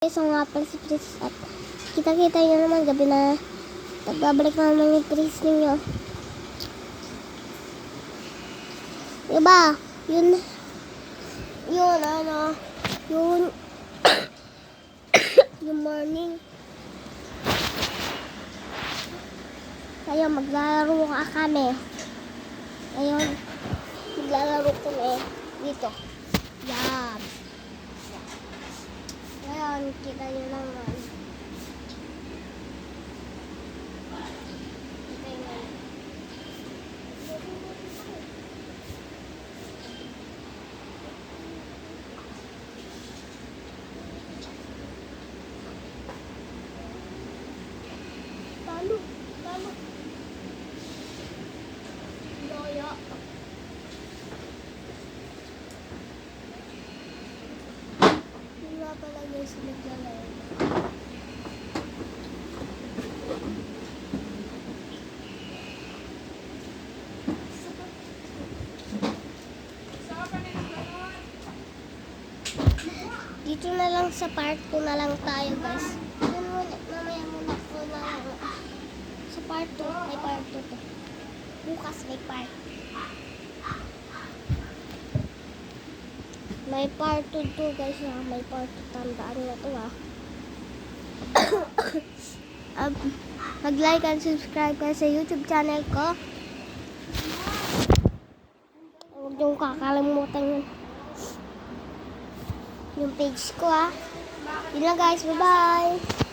So nga pala si Tris at kita-kita nyo naman gabi na nagbabalik na naman yung Tris ninyo. Diba? Yun yung morning. Kaya maglalaro kami. Ngayon, maglalaro kami dito. Yan. Ngayon, kita nyo naman. Kita nyo. Talo. Loyo. Wala pala guys, naglalaro. Dito na lang sa part 2 na lang tayo guys. Mamaya muna ko na lang. Sa part 2, may part 2 to. Bukas may part. May part 2 to guys ha. May part 2. Tandaan na to ha. Mag-like and subscribe kayo sa YouTube channel ko. Huwag niyong kakalimutan yung page ko ha. Yun lang guys. Bye bye.